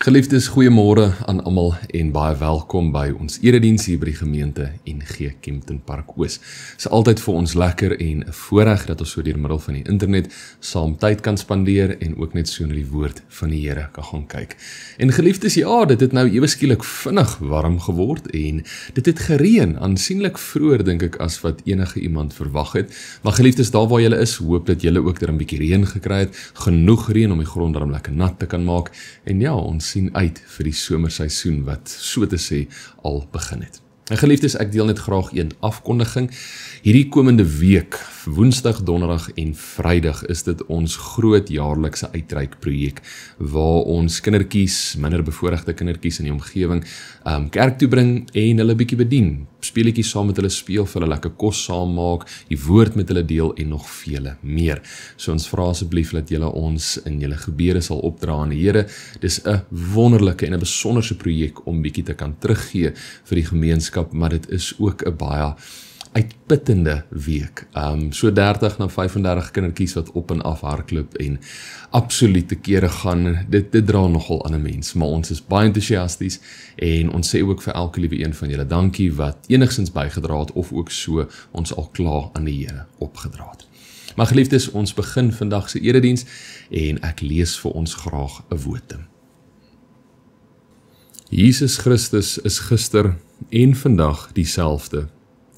Geliefdes, goeiemôre aan almal en baie welkom by ons erediens hier by die gemeente NG Kempton Park Oos. Dit is altyd vir ons lekker en 'n voorreg dat ons so deur middel van die internet saam tyd kan spandeer en ook net so na die woord van die Here kan gaan kyk. En geliefdes, ja, dit het nou ewe skielik vinnig warm geword en dit het gereën, aansienlik vroeër dink ek as wat enige iemand verwag het. Maar geliefdes, daar waar julle is, hoop dat julle ook 'n bietjie reën gekry het, genoeg reën om die grond daarom lekker nat te kan maak. En ja, ons sien uit vir die somerseisoen wat so te sê al begin het. En geliefdes, ek deel net graag een afkondiging. Hierdie komende week, Woensdag, Donderdag en Vrydag is dit ons groot jaarlikse uitreikprojek waar ons kindertjies, minder bevoorregte kindertjies in die omgewing kerk toe bring en hulle bietjie bedien. Speletjies saam met hulle speel, vir hulle lekker kos saam maak, die woord met hulle deel en nog vele meer. So ons vra asseblief dat julle ons in julle gebede sal opdra aan die Here. Dis 'n wonderlike en 'n besonderse projek om bietjie te kan teruggee vir die gemeenskap, maar dit is ook 'n baie uitputtende week. So 30 na 35 kindertjies wat op en af hardloop en absolute kere gaan, dit dra nogal aan 'n mens, maar ons is baie entoesiasties en ons sê ook vir elke liewe een van julle dankie wat enigstens bygedra het of ook so ons al klaar aan die Here opgedra het. Maar geliefdes, ons begin vandag se erediens en ek lees vir ons graag 'n wotum. Jesus Christus is gister en vandag dieselfde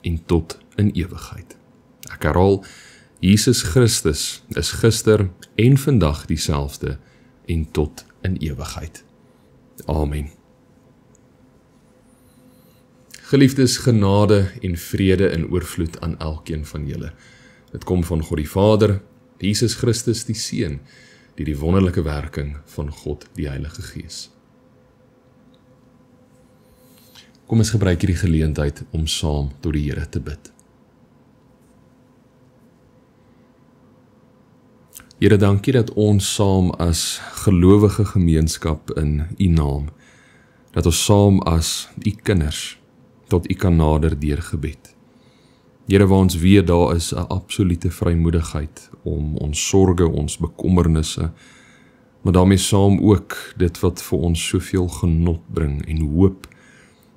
en tot in ewigheid. Ek herhaal, Jesus Christus is gister en vandag dieselfde en tot in ewigheid. Amen. Geliefdes, genade en vrede in oorvloed aan elkeen van julle. Dit kom van God die Vader, Jesus Christus die Seun, die wonderlike werking van God die Heilige Gees. Kom ons gebruik hierdie geleentheid om saam tot die Here te bid. Here, dankie dat ons saam as gelowige gemeenskap in U naam, dat ons saam as U kinders tot U kan nader deur gebed. Here, waar ons weet daar is 'n absolute vrymoedigheid om ons sorge, ons bekommernisse, maar daarmee saam ook dit wat vir ons soveel genot bring en hoop,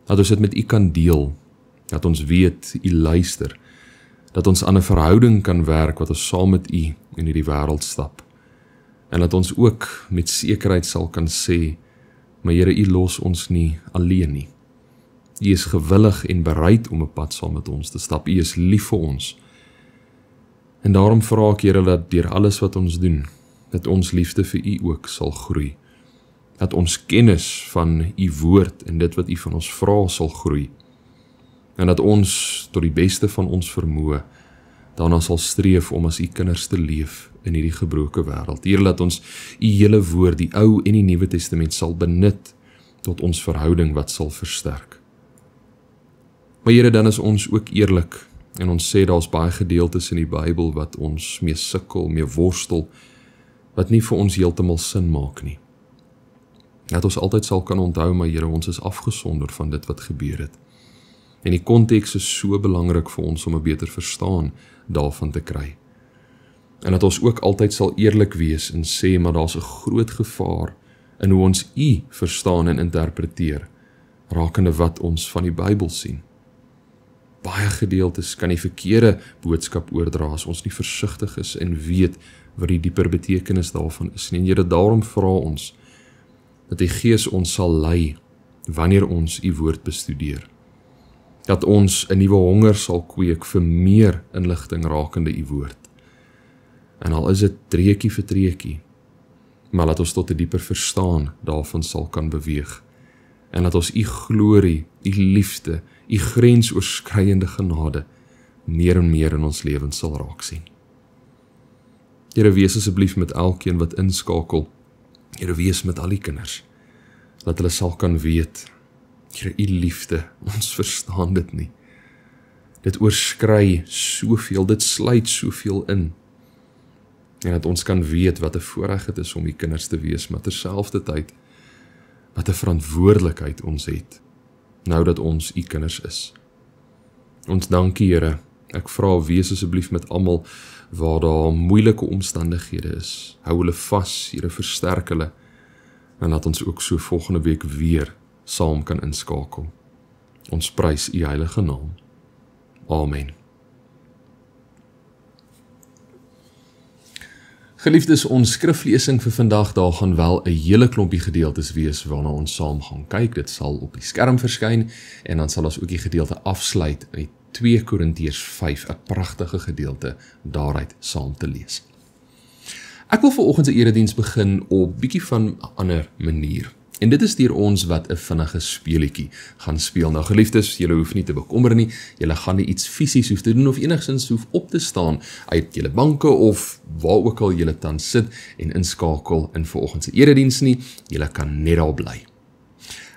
dat ons dit met U kan deel, dat ons weet U luister, dat ons aan 'n verhouding kan werk wat ons saam met U in hierdie wêreld stap, en dat ons ook met sekerheid sal kan sê, maar Here, U los ons nie alleen nie. U is gewillig en bereid om 'n pad saam met ons te stap, U is lief vir ons, en daarom vra ek, Here, dat deur alles wat ons doen, dat ons liefde vir U ook sal groei, dat ons kennis van U woord en dit wat U van ons vra sal groei, en dat ons tot die beste van ons vermoë daarna sal streef om as U kinders te leef in hierdie gebroke wêreld. Here, laat ons U hele woord, die Ou en die Nuwe Testament, sal benut tot ons verhouding wat sal versterk. Maar Here, dan is ons ook eerlik en ons sê daar's baie gedeeltes in die Bybel wat ons mee sukkel, mee worstel, wat nie vir ons heeltemal sin maak nie. Dat ons altyd sal kan onthou, maar Here, ons is afgesonder van dit wat gebeur het. En die konteks is so belangrik vir ons om 'n beter verstaan daarvan te kry. En dat ons ook altyd sal eerlik wees en sê, maar daar's 'n groot gevaar in hoe ons U verstaan en interpreteer, rakende wat ons van die Bybel sien. Baie gedeeltes kan die verkeerde boodskap oordra as ons nie versigtig is en weet wat die dieper betekenis daarvan is nie. En Here, daarom vra ons dat die Gees ons sal lei wanneer ons U woord bestudeer. Dat ons 'n nuwe honger sal kweek vir meer inligting rakende U woord. En al is dit treukie vir treukie, maar dat ons tot 'n dieper verstaan daarvan sal kan beweeg. En dat ons U glorie, U liefde, U grensoorskreiende genade meer en meer in ons lewens sal raak sien. Here, wees asseblief met elkeen wat inskakel. Here, wees met al die kinders, dat hulle sal kan weet, Here, U liefde, ons verstaan dit nie. Dit oorskry soveel, dit sluit soveel in. En dat ons kan weet wat 'n voorreg dit is om U kinders te wees, maar terselfdertyd wat 'n verantwoordelikheid ons het, nou dat ons U kinders is. Ons dankie, Here. Ek vra, wees asseblief met almal waar daar moeilike omstandighede is. Hou hulle vas, Here, versterk hulle. en laat ons ook so volgende week weer saam kan inskakel. Ons prys U heilige naam. Amen. Geliefdes, ons skriflesing vir vandag, daar gaan wel 'n hele klompie gedeeltes wees waarna ons saam gaan kyk. Dit sal op die skerm verskyn en dan sal ons ook die gedeelte afsluit uit 2 Korintiërs 5, 'n pragtige gedeelte daaruit saam te lees. Ek wil vanoggend se erediens begin op bietjie van 'n ander manier. En dit is deur ons wat 'n vinnige speletjie gaan speel. Nou geliefdes, julle hoef nie te bekommer nie, julle gaan nie iets fisies hoef te doen of enigsins hoef op te staan uit julle banke of waar ook al julle tans sit en inskakel in vanoggend se erediens nie, julle kan net daar bly.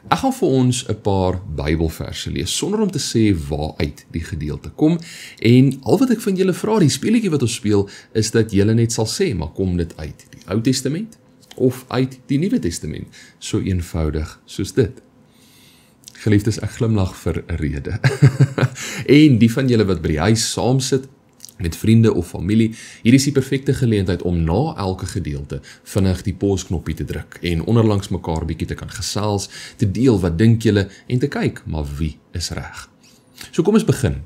Ek gaan vir ons 'n paar Bybelverse lees, sonder om te sê waaruit die gedeelte kom, en al wat ek van julle vra, die speletjie wat ons speel, is dat julle net sal sê, maar kom dit uit die Ou Testament of uit die Nuwe Testament, so eenvoudig soos dit. Geliefdes, ek glimlag vir 'n rede. En die van julle wat by die huis saam sit, met vriende of familie, hier is die perfekte geleentheid om na elke gedeelte vinnig die pausknoppie te druk en onderlangs mekaar bietjie te kan gesels, te deel wat dink julle en te kyk, maar wie is reg. So kom ons begin.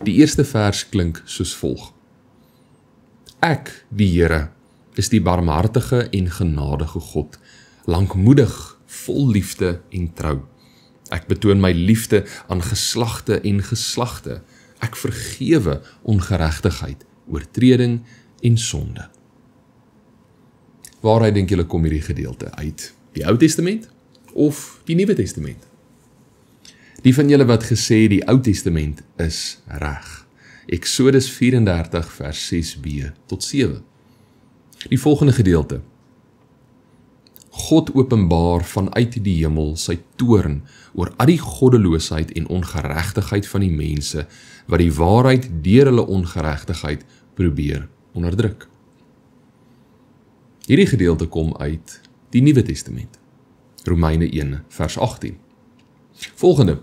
Die eerste vers klink soos volg. Ek, die Here, is die barmhartige en genadige God, lankmoedig, vol liefde en trou. Ek betoon my liefde aan geslagte en geslagte. Ek vergewe ongeregtigheid, oortreding en sonde. Waaruit dink julle kom hierdie gedeelte uit? Die Ou Testament of die Nuwe Testament? Die van julle wat gesê die Ou Testament is reg. Eksodus 34 vers 6b tot 7. Die volgende gedeelte. God openbaar vanuit die hemel sy toorn oor al die goddeloosheid en ongeregtigheid van die mense, wat die waarheid deur hulle ongeregtigheid probeer onderdruk. Hierdie gedeelte kom uit die Nuwe Testament. Romeine 1 vers 18. Volgende.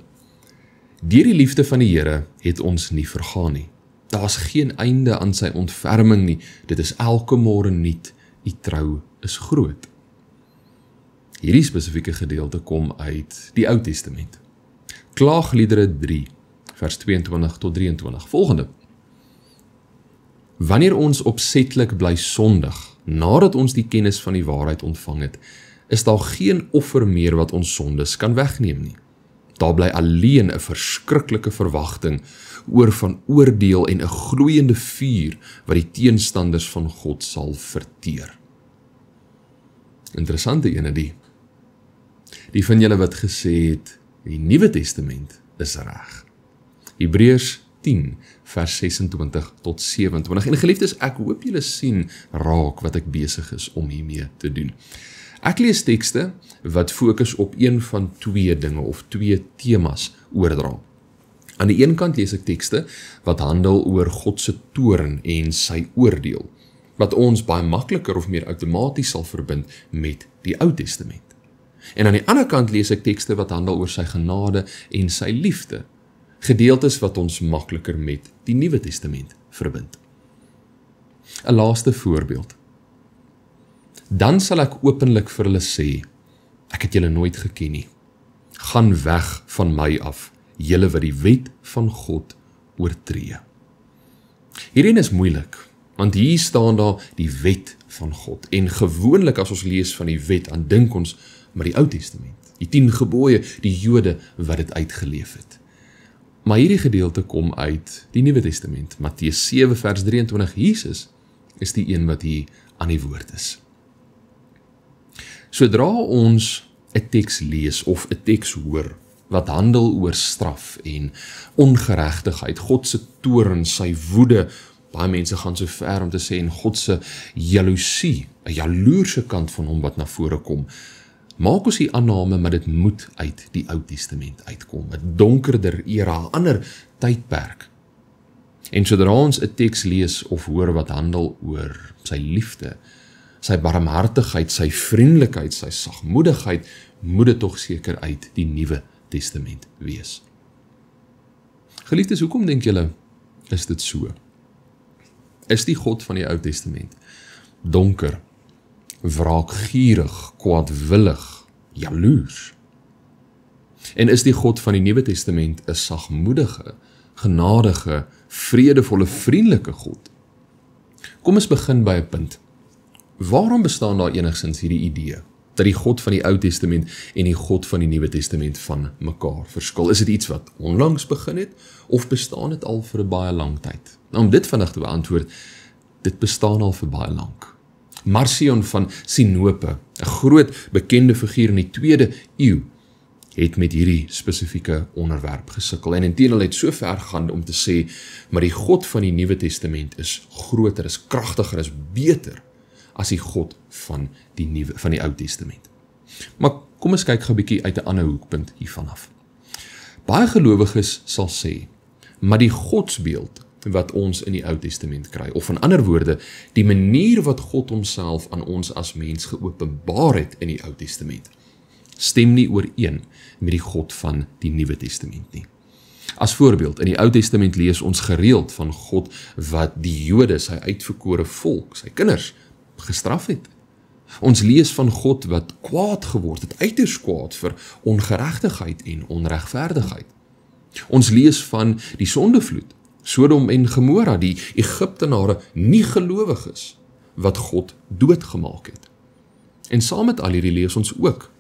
Deur die liefde van die Here het ons nie vergaan nie. Daar's geen einde aan sy ontferming nie. Dit is elke môre nuut. U trou is groot. Hierdie spesifieke gedeelte kom uit die Ou Testament. Klaagliedere 3 vers 22 tot 23. Volgende. Wanneer ons opsetlik bly sondig, nadat ons die kennis van die waarheid ontvang het, is daar geen offer meer wat ons sondes kan wegneem nie. Daar bly alleen 'n verskriklike verwagting oor van oordeel en 'n gloeiende vuur wat die teenstanders van God sal verteer. Interessante ene die. Die van julle wat gesê het, die Nuwe Testament is reg. Hebreërs 10 vers 26 tot 27. En geliefdes, ek hoop julle sien raak wat ek besig is om hiermee te doen. Ek lees tekste wat fokus op een van 2 dinge of 2 temas oordra. Aan die een kant lees ek tekste wat handel oor God se toorn en sy oordeel, wat ons baie makliker of meer outomaties sal verbind met die Ou Testament. En aan die ander kant lees ek tekste wat handel oor sy genade en sy liefde, gedeeltes wat ons makliker met die Nuwe Testament verbind. 'n laaste voorbeeld. Dan sal ek openlik vir hulle sê, ek het julle nooit geken nie. Gaan weg van my af, julle wat die wet van God oortree. Hierin is moeilik, want hier staan daar die wet van God. En gewoonlik as ons lees van die wet, dan dink ons maar die Ou Testament, die 10 gebooie, die Jode wat dit uitgeleef het. Maar hierdie gedeelte kom uit die Nuwe Testament. Matteus 7 vers 23, Jesus is die een wat hier aan die woord is. Sodra ons 'n teks lees of 'n teks hoor, wat handel oor straf en ongeregtigheid, God se toorn, sy woede, baie mense gaan so ver om te sê, en God se jaloesie, 'n jaloerse kant van hom wat na vore kom, maak ons die aanname, maar dit moet uit die Ou Testament uitkom, 'n donkerder era, 'n ander tydperk. En sodra ons 'n teks lees of hoor wat handel oor sy liefde, sy barmhartigheid, sy vriendelikheid, sy sagmoedigheid, moet dit tog seker uit die Nuwe Testament wees. Geliefdes, hoekom dink julle is dit so? Is die God van die Ou Testament donker, wraakgierig, kwaadwillig, jaloers. En is die God van die Nuwe Testament 'n sagmoedige, genadige, vredevolle, vriendelike God? Kom ons begin by 'n punt. Waarom bestaan daar enigstens hierdie idee dat die God van die Ou Testament en die God van die Nuwe Testament van mekaar verskil? Is dit iets wat onlangs begin het, of bestaan dit al vir 'n baie lang tyd? Nou, om dit vandag te beantwoord, dit bestaan al vir baie lank. Marcion van Sinope, 'n groot bekende figuur in die 2de eeu, het met hierdie spesifieke onderwerp gesukkel en inteendeel het so ver gegaan om te sê, maar die God van die Nuwe Testament is groter, is kragtiger, is beter as die God van die Ou Testament. Maar kom ons kyk gou 'n bietjie uit 'n ander hoekpunt hiervan af. Baie gelowiges sal sê, maar die godsbeeld wat ons in die Ou Testament kry, of in ander woorde, die manier wat God homself aan ons as mens geopenbaar het in die Ou Testament, stem nie ooreen met die God van die Nuwe Testament nie. As voorbeeld, in die Ou Testament lees ons gereeld van God wat die Jode, sy uitverkore volk, sy kinders, gestraf het. Ons lees van God wat kwaad geword het, uiters kwaad vir ongeregtigheid en onregverdigheid. Ons lees van die sondevloed, Sodom en Gomora, die Egiptenare nie gelowiges, wat God doodgemaak het. En saam met al hierdie lees ons ook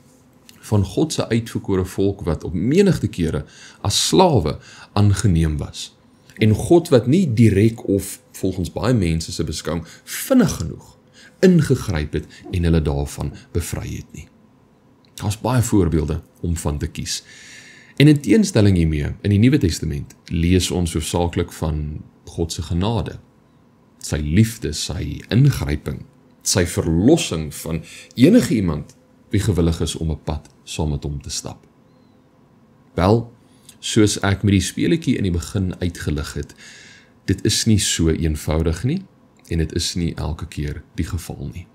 van God se uitverkore volk wat op menigte kere as slawe aangeneem was. En God wat nie direk of volgens baie mense se beskouing vinnig genoeg ingegryp het en hulle daarvan bevry het nie. Daar's baie voorbeelde om van te kies. En in teenstelling hiermee, in die Nuwe Testament lees ons hoofsaaklik van God se genade, sy liefde, sy ingryping, sy verlossing van enige iemand wie gewillig is om 'n pad saam met hom te stap. Wel, soos ek met die speletjie in die begin uitgelig het, dit is nie so eenvoudig nie, en dit is nie elke keer die geval nie.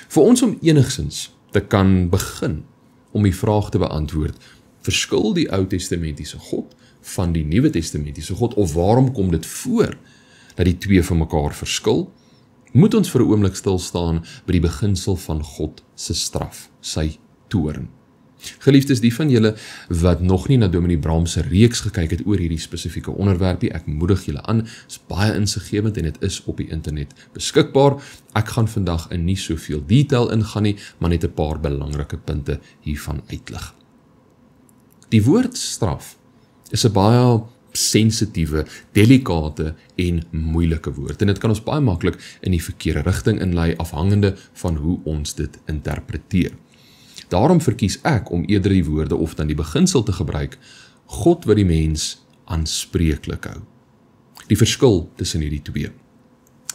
Vir ons om enigstens te kan begin om die vraag te beantwoord, verskil die Ou Testamentiese God van die Nuwe Testamentiese God, of waarom kom dit voor dat die twee van mekaar verskil, moet ons vir 'n oomblik stil staan by die beginsel van God se straf, sy toorn. Geliefdes, die van julle wat nog nie na Dominee Braam se reeks gekyk het oor hierdie spesifieke onderwerpie, ek moedig julle aan, is baie insiggewend en dit is op die internet beskikbaar. Ek gaan vandag in nie soveel detail ingaan nie, maar net 'n paar belangrike punte hiervan uitlig. Die woord straf is 'n baie sensitiewe, delikate en moeilike woord, en dit kan ons baie maklik in die verkeerde rigting inlei, afhangende van hoe ons dit interpreteer. Daarom verkies ek om eerder die woorde of dan die beginsel te gebruik, God wat die mens aanspreeklik hou. Die verskil tussen hierdie twee.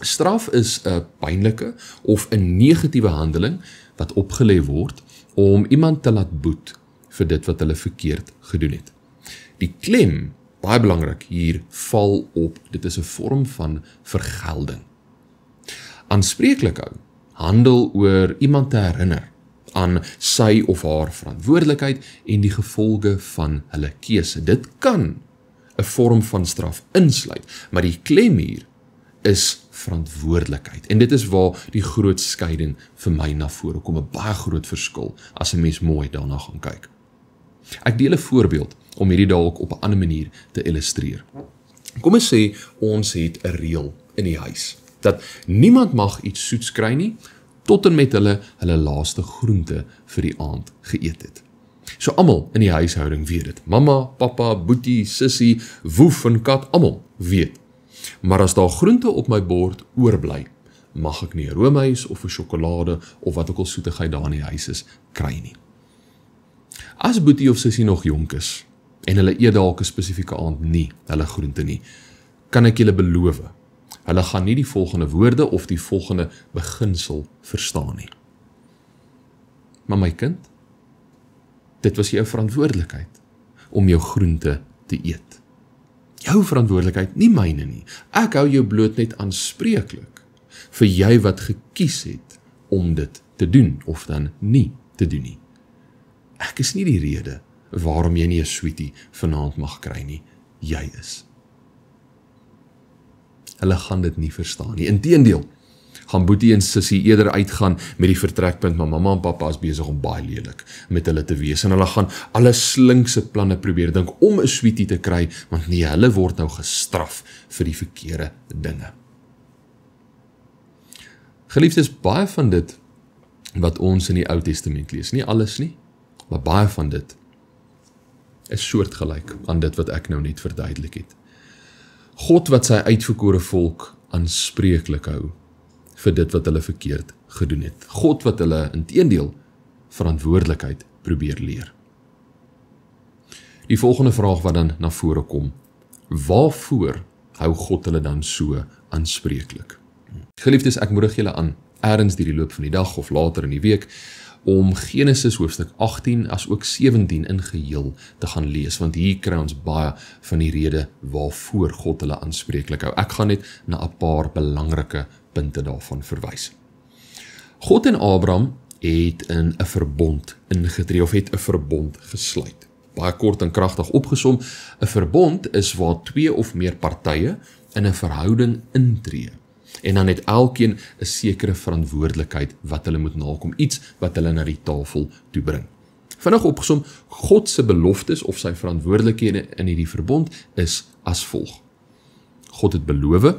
Straf is 'n pynlike of 'n negatiewe handeling wat opgelê word om iemand te laat boet vir dit wat hulle verkeerd gedoen het. Die klem, baie belangrik, hier val op, dit is 'n vorm van vergelding. Aanspreeklik hou handel oor iemand te herinner aan sy of haar verantwoordelikheid en die gevolge van hulle keuse. Dit kan 'n vorm van straf insluit, maar die klem hier is verantwoordelikheid. En dit is waar die groot skeiding vir my na vore kom, 'n baie groot verskil as 'n mens mooi daarna gaan kyk. Ek deel 'n voorbeeld om hierdie dalk op 'n ander manier te illustreer. Kom ons sê ons het 'n reël in die huis dat niemand mag iets soets kry nie tot en met hulle laaste groente vir die aand geëet het. So almal in die huishouding weet dit. Mamma, pappa, boetie, sussie, woef en kat, almal weet. Maar as daar groente op my bord oorbly, mag ek nie 'n roomys of 'n sjokolade of wat ook al soetigheid daar in die huis is, kry nie. As boetie of sussie nog jonk is en hulle eet dalk 'n spesifieke aand nie hulle groente nie, kan ek julle beloof, hulle gaan nie die volgende woorde of die volgende beginsel verstaan nie. Maar my kind, dit was jou verantwoordelikheid om jou groente te eet. Jou verantwoordelikheid, nie myne nie. Ek hou jou bloot net aanspreeklik vir jy wat gekies het om dit te doen of dan nie te doen nie. Ek is nie die rede waarom jy nie 'n sweetie vanaand mag kry nie. Jy is. Hulle gaan dit nie verstaan nie. Inteendeel, Gaan boetie en sussie eerder uitgaan met die vertrekpunt, maar mamma en pappa is besig om baie lelik met hulle te wees, en hulle gaan alle slinkse planne probeer dink om 'n sweetie te kry, want nee, hulle word nou gestraf vir die verkeerde dinge. Geliefdes, baie van dit wat ons in die Ou Testament lees, nie alles nie, maar baie van dit is soortgelyk aan dit wat ek nou net verduidelik het. God wat sy uitverkore volk aanspreeklik hou vir dit wat hulle verkeerd gedoen het. God wat hulle inteendeel verantwoordelikheid probeer leer. Die volgende vraag wat dan na vore kom, waarvoor hou God hulle dan so aanspreeklik? Geliefdes, ek moedig julle aan, ergens deur die loop van die dag of later in die week, om Genesis hoofstuk 18 as ook 17 in geheel te gaan lees, want hier kry ons baie van die rede waarvoor God hulle aanspreeklik hou. Ek gaan net na 'n paar belangrike punte daarvan verwys. God en Abraham het in 'n verbond ingetree, of het 'n verbond gesluit. Baie kort en kragtig opgesom, 'n verbond is waar 2 of meer partye in 'n verhouding intree. En dan het elkeen 'n sekere verantwoordelikheid wat hulle moet nakom, iets wat hulle na die tafel toe bring. Vinnig opgesom, God se beloftes of sy verantwoordelikhede in hierdie verbond is as volg. God het beloof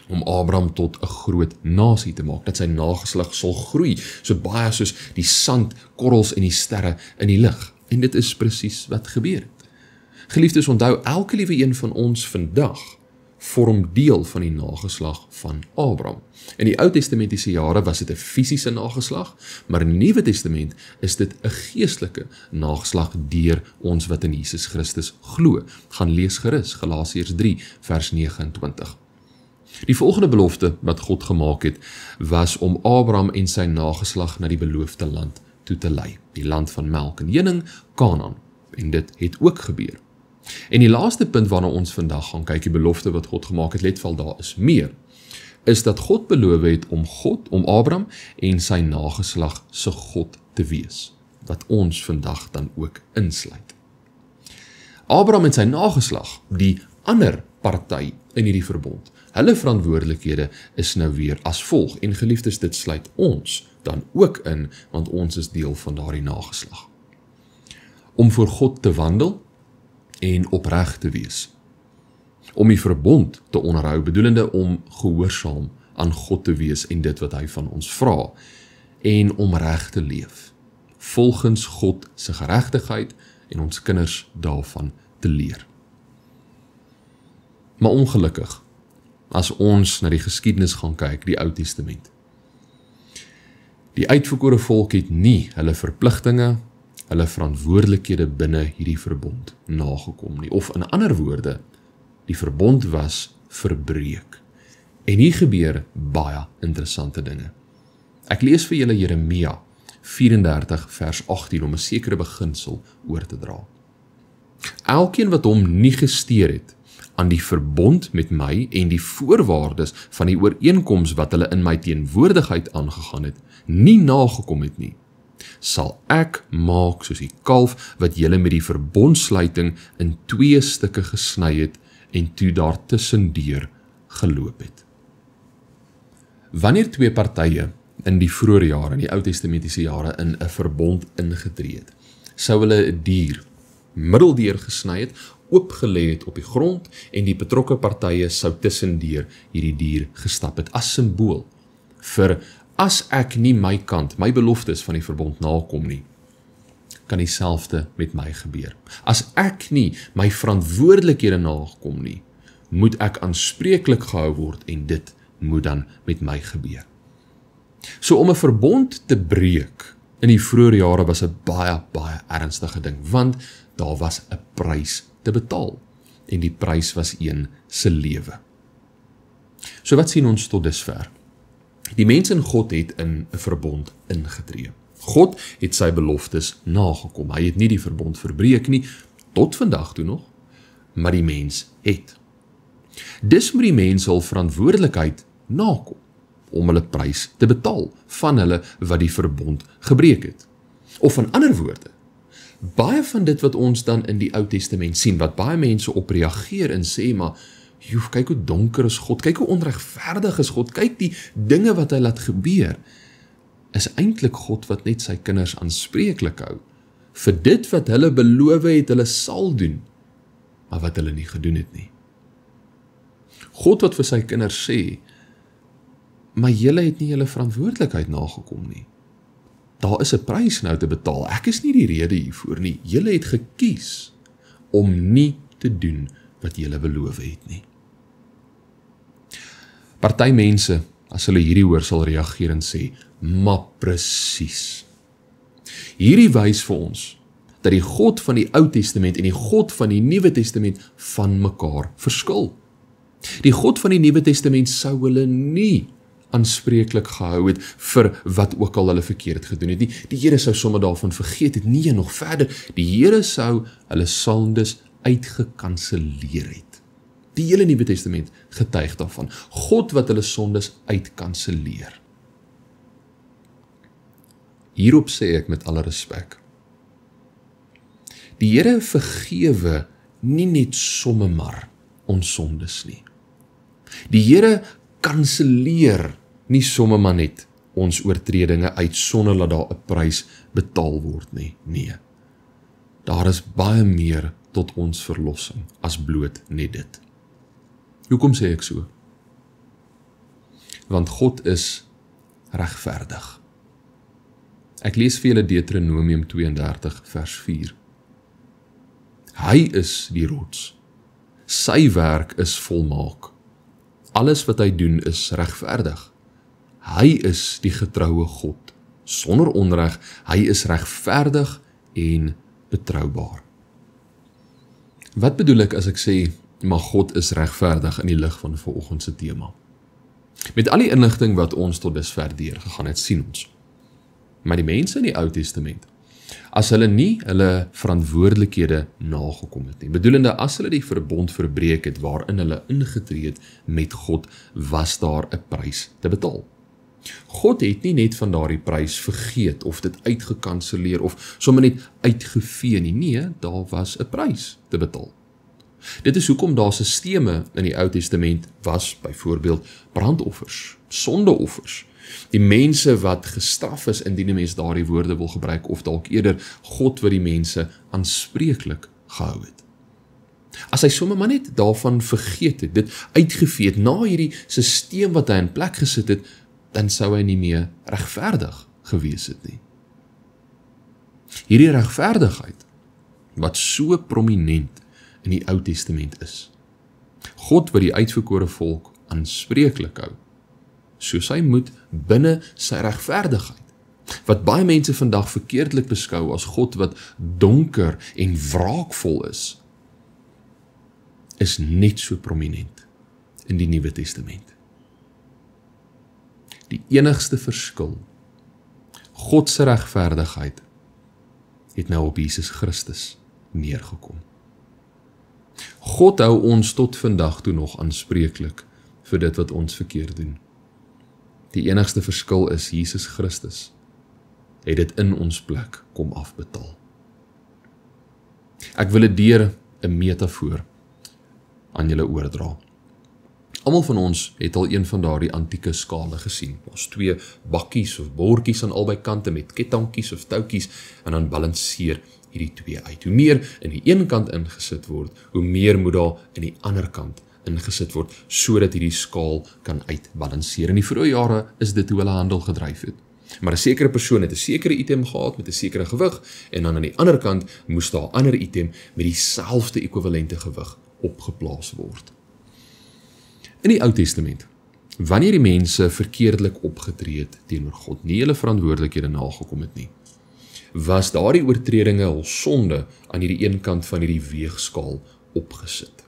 om Abraham tot 'n groot nasie te maak, dat sy nageslag sal groei, so baie soos die sand, korrels en die sterre in die lug. En dit is presies wat gebeur het. Geliefdes, onthou, elke liewe een van ons vandag vorm deel van die nageslag van Abraham. In die Ou Testamentiese jare was dit 'n fisiese nageslag, maar in die Nuwe Testament is dit 'n geestelike nageslag deur ons wat in Jesus Christus glo. Gaan lees gerus Galasiërs 3 vers 29. Die volgende belofte wat God gemaak het, was om Abraham en sy nageslag na die beloofde land toe te lei, die land van melk en honing, Kanaan. En dit het ook gebeur. En die laaste punt waarna ons vandag gaan kyk, die belofte wat God gemaak het, let wel, daar is meer, is dat God beloof het om Abraham en sy nageslag se God te wees, wat ons vandag dan ook insluit. Abraham en sy nageslag, die ander party in hierdie verbond, hulle verantwoordelikhede is nou weer as volg, en geliefdes, dit sluit ons dan ook in, want ons is deel van daardie nageslag. Om voor God te wandel en opreg te wees. Om die verbond te onderhou, bedoelende om gehoorsaam aan God te wees en dit wat hy van ons vra, en om reg te leef, volgens God se geregtigheid en ons kinders daarvan te leer. Maar ongelukkig, as ons na die geskiedenis gaan kyk, die Ou Testament, die uitverkore volk het nie hulle verpligtinge, hulle verantwoordelikhede binne hierdie verbond nagekom nie, of in ander woorde, die verbond was verbreek. En hier gebeur baie interessante dinge. Ek lees vir julle Jeremia 34 vers 18 om 'n sekere beginsel oor te dra. Elkeen wat hom nie gesteer het aan die verbond met my en die voorwaardes van die ooreenkoms wat hulle in my teenwoordigheid aangegaan het, nie nagekom het nie, sal ek maak soos die kalf wat julle met die verbondsluiting in 2 stukke gesny het en toe daartussendeur geloop het. Wanneer 2 partye in die vroeë jare, in die Ou Testamentiese jare, in 'n verbond ingetree het, sou hulle 'n dier middeldeur gesny het, oopgelê het op die grond, en die betrokke partye sou tussendeur hierdie dier gestap het, as simbool vir, as ek nie my kant, my beloftes van die verbond nakom nie, kan dieselfde met my gebeur. As ek nie my verantwoordelikhede nakom nie, moet ek aanspreeklik gehou word, en dit moet dan met my gebeur. So om 'n verbond te breek in die vroeë jare was 'n baie ernstige ding, want daar was 'n prys te betaal, en die prys was een se lewe. So wat sien ons tot dusver? Die mens en God het in 'n verbond ingetree. God het sy beloftes nagekom. Hy het nie die verbond verbreek nie, tot vandag toe nog, maar die mens het. Dis moet die mens hul verantwoordelikheid nakom, om hulle prys te betaal van hulle wat die verbond gebreek het. Of in ander woorde, baie van dit wat ons dan in die Ou Testament sien, wat baie mense op reageer en sê, maar Joef, kyk hoe donker is God, kyk hoe onregverdig is God, kyk die dinge wat hy laat gebeur, is eintlik God wat net sy kinders aanspreeklik hou, vir dit wat hulle beloof het, hulle sal doen, maar wat hulle nie gedoen het nie. God wat vir sy kinders sê, maar julle het nie julle verantwoordelikheid nagekom nie. Daar is 'n prys nou te betaal, ek is nie die rede hiervoor nie, julle het gekies om nie te doen wat julle beloof het nie. Party mense, as hulle hierdie hoor, sal reageer en sê, maar presies. Hierdie wys vir ons, dat die God van die Ou Testament en die God van die Nuwe Testament van mekaar verskil. Die God van die Nuwe Testament sou hulle nie aanspreeklik gehou het vir wat ook al hulle verkeerd het gedoen het nie. Die Here sou sommer daarvan vergeet het, nie en nog verder. Die Here sou hulle sondes uitgekanselleer het. Die hele Nuwe Testament getuig daarvan. God wat hulle sondes uitkanselleer. Hierop sê ek met alle respek. Die Here vergewe nie net somme maar ons sondes nie. Die Here kanselleer nie somme maar net ons oortredinge uit sonder dat daar 'n prys betaal word nie. Nee. Daar is baie meer tot ons verlossing as bloot net dit. Hoekom sê ek so? Want God is regverdig. Ek lees vir julle Deuteronomium 32 vers 4. Hy is die rots. Sy werk is volmaak. Alles wat hy doen is regverdig. Hy is die getroue God, sonder onreg. Hy is regverdig en betroubaar. Wat bedoel ek as ek sê, maar God is regverdig in die lig van vanoggend se tema? Met al die inligting wat ons tot dusver deurgegaan het, sien ons. Maar die mense in die Ou Testament, as hulle nie hulle verantwoordelikhede nagekom het nie, bedoelende as hulle die verbond verbreek het waarin hulle ingetree het met God, was daar 'n prys te betaal. God het nie net van daardie prys vergeet of dit uitgekanselleer of sommer net uitgevee nie. Nee, daar was 'n prys te betaal. Dit is hoekom daar sisteme in die Ou Testament was, byvoorbeeld brandoffers, sondeoffers. Die mense wat gestraf is indien 'n mens daardie woorde wil gebruik, of dalk eerder God wat die mense aanspreeklik gehou het. As hy sommer maar net daarvan vergeet het, dit uitgevee het, na hierdie sisteem wat hy in plek gesit het, dan sou hy nie meer regverdig gewees het nie. Hierdie regverdigheid, wat so prominent in die Ou Testament is. God wat die uitverkore volk aanspreeklik hou, soos hy moet binne sy regverdigheid, wat baie mense vandag verkeerdelik beskou as God wat donker en wraakvol is net so prominent in die Nuwe Testament. Die enigste verskil, God se regverdigheid, het nou op Jesus Christus neergekom. God hou ons tot vandag toe nog aanspreeklik vir dit wat ons verkeerd doen. Die enigste verskil is Jesus Christus het dit in ons plek kom afbetaal. Ek wil dit deur 'n metafoor aan julle oordra. Almal van ons het al een van daardie antieke skale gesien. Ons 2 bakkies of bordjies aan albei kante met kettingkies of toutjies en dan balanseer hierdie 2 uit. Hoe meer in die een kant ingesit word, hoe meer moet daar in die ander kant ingesit word, sodat hierdie skaal kan uitbalanseer. In die vroeë jare is dit hoe hulle handel gedryf het. Maar 'n sekere persoon het 'n sekere item gehad met 'n sekere gewig, en dan aan die ander kant moes daar 'n ander item met dieselfde ekwivalente gewig opgeplaas word. In die Ou Testament, wanneer die mense verkeerdelik opgetree het teenoor God, nie hulle verantwoordelikhede nagekom het nie, was daardie oortredinge hul sonde aan hierdie een kant van hierdie weegskaal opgesit.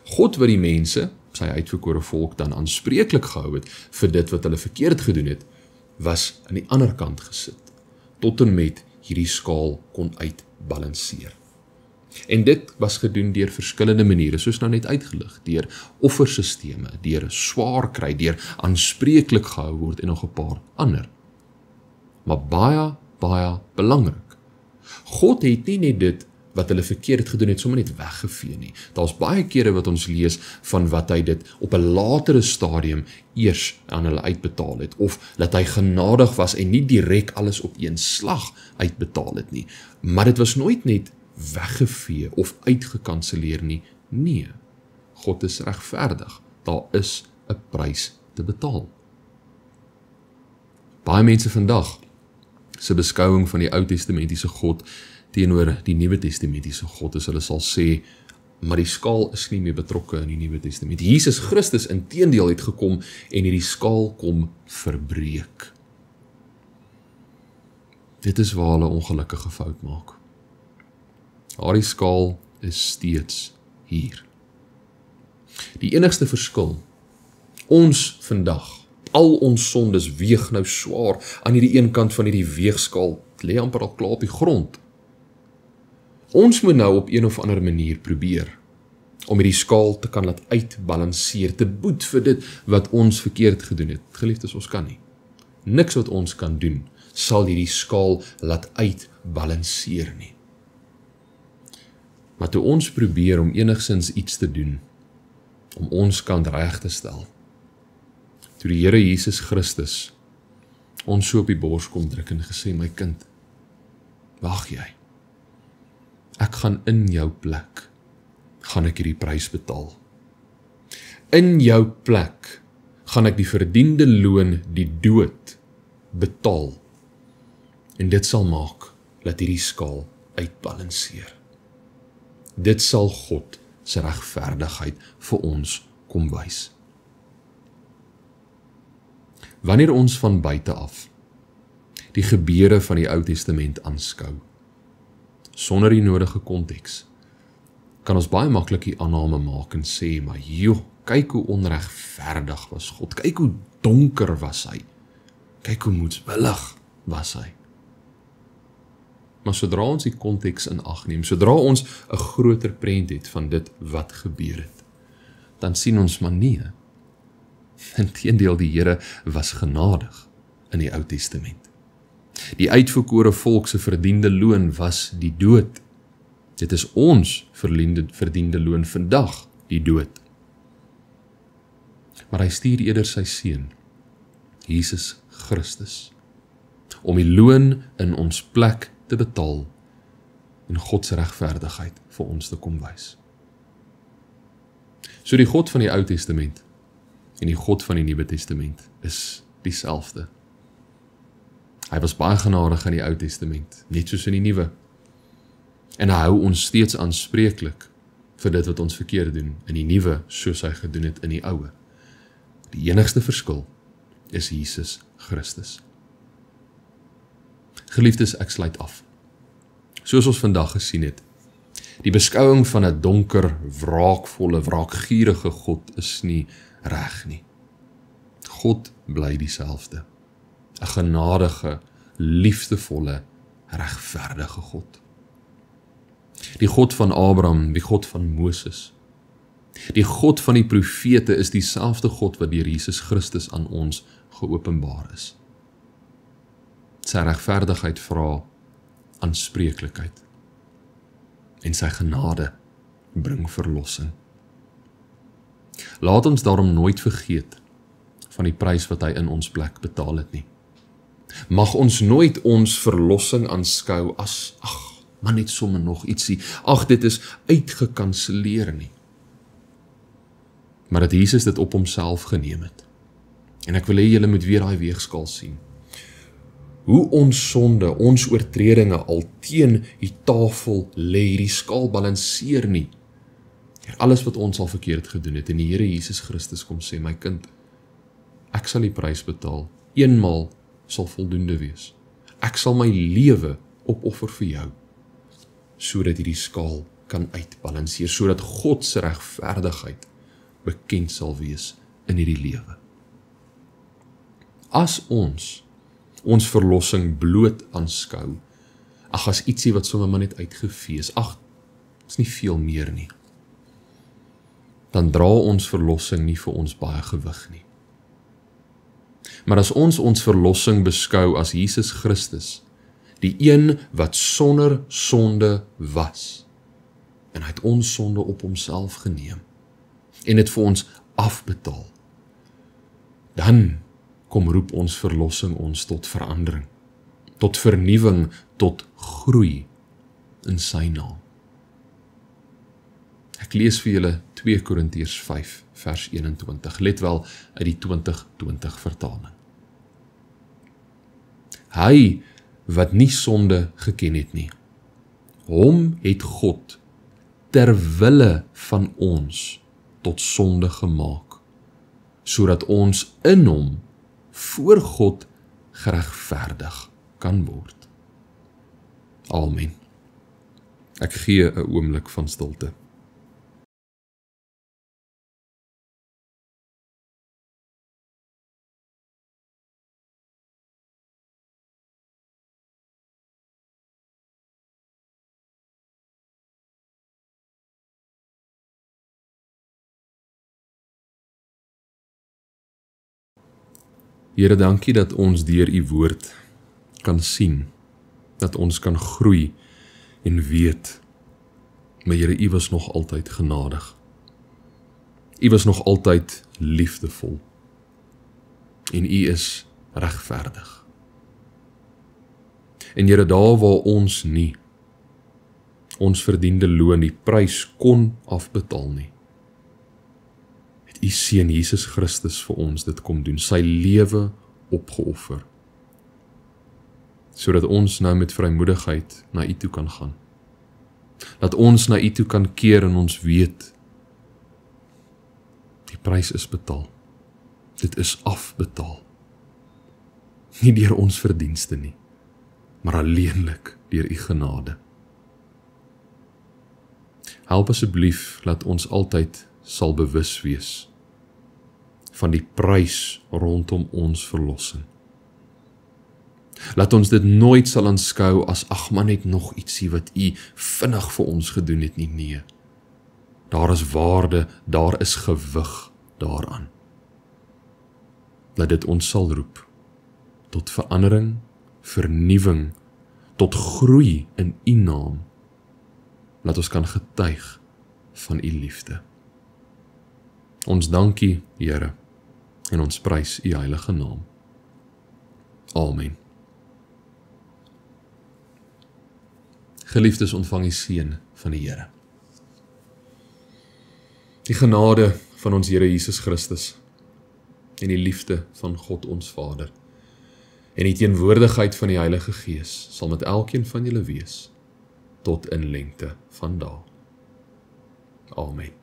God wat die mense, sy uitverkore volk, dan aanspreeklik gehou het vir dit wat hulle verkeerd gedoen het, was aan die ander kant gesit, tot en met hierdie skaal kon uitbalanseer. En dit was gedoen deur verskillende maniere, soos nou net uitgelig, deur offersisteme, deur swaar kry, deur aanspreeklik gehou word en nog 'n paar ander. Maar baie belangrik, God het nie net dit wat hulle verkeerd gedoen het, sommer net weggevee nie. Daar's baie kere wat ons lees van wat hy dit op 'n latere stadium eers aan hulle uitbetaal het, of dat hy genadig was en nie direk alles op een slag uitbetaal het nie. Maar dit was nooit net weggevee of uitgekanseleer nie. Nee, God is regverdig. Daar is 'n prys te betaal. Baie mense vandag se beskouing van die Ou Testamentiese God teenoor die Nuwe Testamentiese God is, hulle sal sê, maar die skaal is nie meer betrokke in die Nuwe Testament. Jesus Christus inteendeel het gekom en het die skaal kom verbreek. Dit is waar hulle ongelukkige fout maak. Daardie skaal is steeds hier. Die enigste verskil, ons vandag, al ons sondes weeg nou swaar aan hierdie een kant van hierdie weegskaal, lê amper al klaar op die grond. Ons moet nou op een of ander manier probeer om hierdie skaal te kan laat uitbalanseer, te boet vir dit wat ons verkeerd gedoen het. Geliefdes, ons kan nie. Niks wat ons kan doen sal hierdie skaal laat uitbalanseer nie. Maar toe ons probeer om enigsins iets te doen, om ons kant reg te stel, toe die Here Jesus Christus ons so op die bors kom druk en gesê, my kind, wag jy, ek gaan in jou plek, gaan ek hierdie prys betaal. In jou plek gaan ek die verdiende loon, die dood, betaal. En dit sal maak, dat hierdie skaal uitbalanseer. Dit sal God se regverdigheid vir ons kom wys. Wanneer ons van buite af die gebeure van die Ou Testament aanskou, sonder die nodige konteks, kan ons baie maklik die aanname maak en sê, maar joh, kyk hoe onregverdig was God, kyk hoe donker was hy, kyk hoe moedswillig was hy. Maar sodra ons die konteks in ag neem, sodra ons 'n groter prent het van dit wat gebeur het, dan sien ons maar nee. Inteendeel, die Here was genadig in die Ou Testament. Die uitverkore volk se verdiende loon was die dood. Dit is ons verdiende loon vandag, die dood. Maar hy stuur eerder sy seun, Jesus Christus, om die loon in ons plek te betaal en God se regverdigheid vir ons te kom wys. So die God van die Ou Testament en die God van die Nuwe Testament is dieselfde. Hy was baie genadig in die Ou Testament, net soos in die Nuwe. En hy hou ons steeds aanspreeklik vir dit wat ons verkeerd doen in die Nuwe, soos hy gedoen het in die Oue. Die enigste verskil is Jesus Christus. Geliefdes, ek sluit af. Soos ons vandag gesien het, die beskouing van 'n donker, wraakvolle, wraakgierige God is nie reg nie. God bly dieselfde. 'n genadige, liefdevolle, regverdige God. Die God van Abraham, die God van Moses, die God van die profete is dieselfde God wat deur Jesus Christus aan ons geopenbaar is. Sy regverdigheid vra aanspreeklikheid en sy genade bring verlossing. Laat ons daarom nooit vergeet van die prys wat hy in ons plek betaal het nie. Mag ons nooit ons verlossing aanskou as, maar net sommer nog ietsie, dit is uitgekanseleer nie. Maar dat Jesus dit op homself geneem het. En ek wil hê julle moet weer daai weegskaal sien. Hoe ons sonde, ons oortredinge al teen die tafel lê, die skaal balanseer nie. Alles wat ons al verkeerd gedoen het, en die Here Jesus Christus kom sê, my kind, ek sal die prys betaal, eenmaal sal voldoende wees. Ek sal my lewe opoffer vir jou, sodat hierdie skaal kan uitbalanseer, sodat God se regverdigheid bekend sal wees in hierdie lewe. As ons verlossing bloot aanskou, as ietsie wat sommer maar net uitgevee is, is nie veel meer nie, dan dra ons verlossing nie vir ons baie gewig nie. Maar as ons verlossing beskou as Jesus Christus, die een wat sonder sonde was. En hy het ons sonde op homself geneem en het vir ons afbetaal. Dan kom roep ons verlossing ons tot verandering, tot vernuwing, tot groei in sy naam. Ek lees vir julle 2 Korintiërs 5 vers 21. Let wel uit die 2020 vertaling. Hy wat nie sonde geken het nie, hom het God ter wille van ons tot sonde gemaak, sodat ons in hom voor God geregverdig kan word. Amen. Ek gee 'n oomblik van stilte. Here, dankie dat ons deur u woord kan sien, dat ons kan groei en weet, maar Here, u was nog altyd genadig. U was nog altyd liefdevol. En u is regverdig. En Here, daar waar ons nie ons verdiende loon, die prys kon afbetaal nie, u seun Jesus Christus vir ons dit kom doen, sy lewe opgeoffer, sodat ons nou met vrymoedigheid na u toe kan gaan. Dat ons na u toe kan keer en ons weet, die prys is betaal. Dit is afbetaal. Nie deur ons verdienste nie, maar alleenlik deur u genade. Help asseblief, laat ons altyd sal bewus wees van die prys rondom ons verlossing. Laat ons dit nooit sal aanskou as, ag man, net nog ietsie wat u vinnig vir ons gedoen het nie. Nee, daar is waarde, daar is gewig daaraan. Laat dit ons sal roep tot verandering, vernuwing, tot groei in u naam. Laat ons kan getuig van u liefde. Ons dankie, Here, en ons prys u heilige naam. Amen. Geliefdes, ontvang die seën van die Here. Die genade van ons Here Jesus Christus en die liefde van God ons Vader en die teenwoordigheid van die Heilige Gees sal met elkeen van julle wees tot in lengte van dae. Amen.